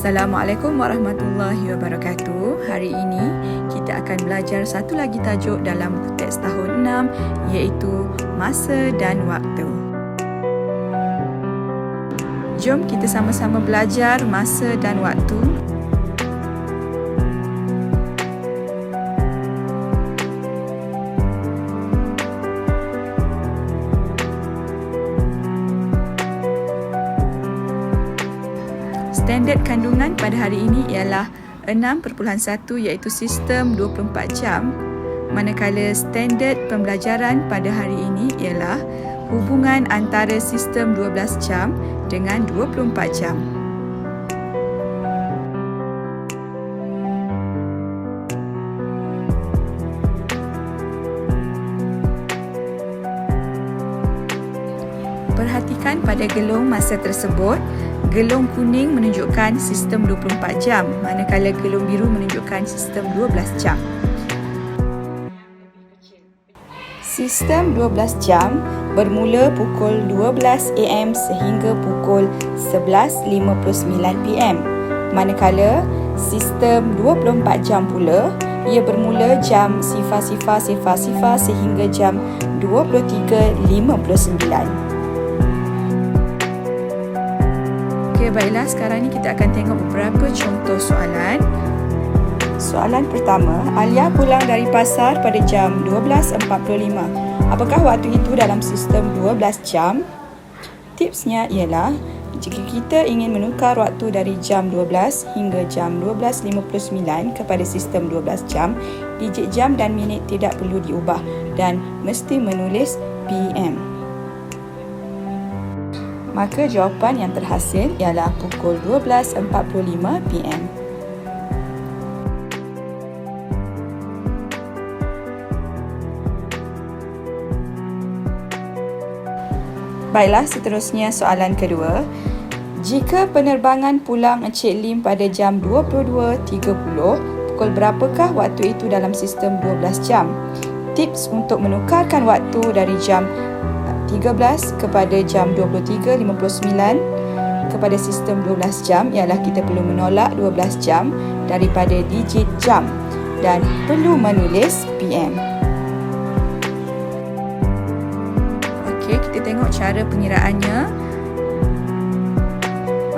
Assalamualaikum warahmatullahi wabarakatuh. Hari ini kita akan belajar satu lagi tajuk dalam buku teks tahun 6 iaitu masa dan waktu. Jom kita sama-sama belajar masa dan waktu. Standard kandungan pada hari ini ialah 6.1 iaitu sistem 24 jam. Manakala standard pembelajaran pada hari ini ialah hubungan antara sistem 12 jam dengan 24 jam. Perhatikan pada gelung masa tersebut. Gelung kuning menunjukkan sistem 24 jam, manakala gelung biru menunjukkan sistem 12 jam. Sistem 12 jam bermula pukul 12 AM sehingga pukul 11.59 PM. Manakala sistem 24 jam pula, ia bermula jam 00.00 sehingga jam 23.59. Baiklah, sekarang ni kita akan tengok beberapa contoh soalan. Soalan pertama, Alia pulang dari pasar pada jam 12.45. Apakah waktu itu dalam sistem 12 jam? Tipsnya ialah, jika kita ingin menukar waktu dari jam 12 hingga jam 12.59 kepada sistem 12 jam, digit jam dan minit tidak perlu diubah dan mesti menulis PM. Maka jawapan yang terhasil ialah pukul 12.45 PM. Baiklah, seterusnya soalan kedua. Jika penerbangan pulang Encik Lim pada jam 22.30, pukul berapakah waktu itu dalam sistem 12 jam? Tips untuk menukarkan waktu dari jam 13 kepada jam 23.59 kepada sistem 12 jam ialah kita perlu menolak 12 jam daripada digit jam dan perlu menulis PM. Okey, kita tengok cara pengiraannya.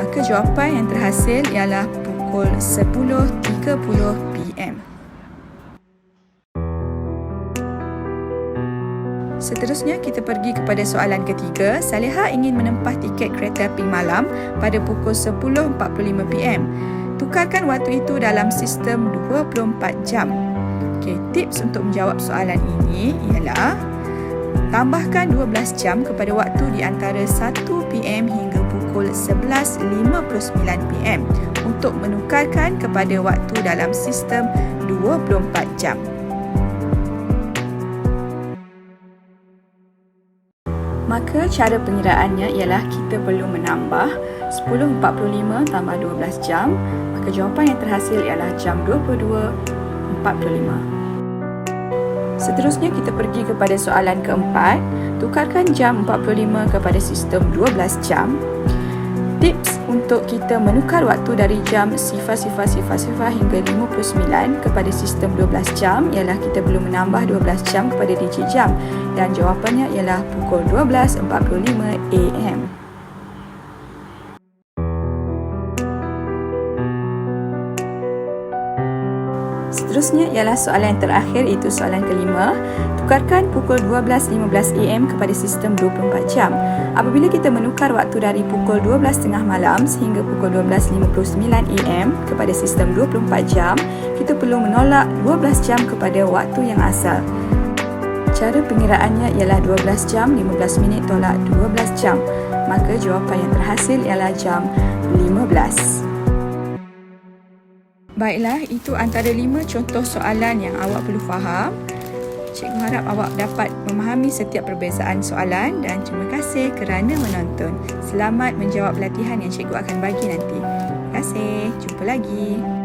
Maka jawapan yang terhasil ialah pukul 10.30 PM. Seterusnya kita pergi kepada soalan ketiga. Saleha ingin menempah tiket kereta api malam pada pukul 10.45 PM. Tukarkan waktu itu dalam sistem 24 jam. Okey, tips untuk menjawab soalan ini ialah tambahkan 12 jam kepada waktu di antara 1 PM hingga pukul 11.59 PM untuk menukarkan kepada waktu dalam sistem 24 jam. Maka cara pengiraannya ialah kita perlu menambah 10.45 tambah 12 jam. Maka jawapan yang terhasil ialah jam 22.45. Seterusnya kita pergi kepada soalan keempat. Tukarkan jam 45 kepada sistem 12 jam. Tips untuk kita menukar waktu dari jam 00.00 hingga 59 kepada sistem 12 jam ialah kita perlu menambah 12 jam kepada digit jam dan jawapannya ialah pukul 12.45 AM. Seterusnya ialah soalan yang terakhir, iaitu soalan kelima. Tukarkan pukul 12.15 AM kepada sistem 24 jam. Apabila kita menukar waktu dari pukul 12.30 malam sehingga pukul 12.59 AM kepada sistem 24 jam, kita perlu menolak 12 jam kepada waktu yang asal. Cara pengiraannya ialah 12 jam 15 minit tolak 12 jam. Maka jawapan yang terhasil ialah jam 15. Baiklah, itu antara 5 contoh soalan yang awak perlu faham. Cikgu harap awak dapat memahami setiap perbezaan soalan dan terima kasih kerana menonton. Selamat menjawab latihan yang cikgu akan bagi nanti. Terima kasih. Jumpa lagi.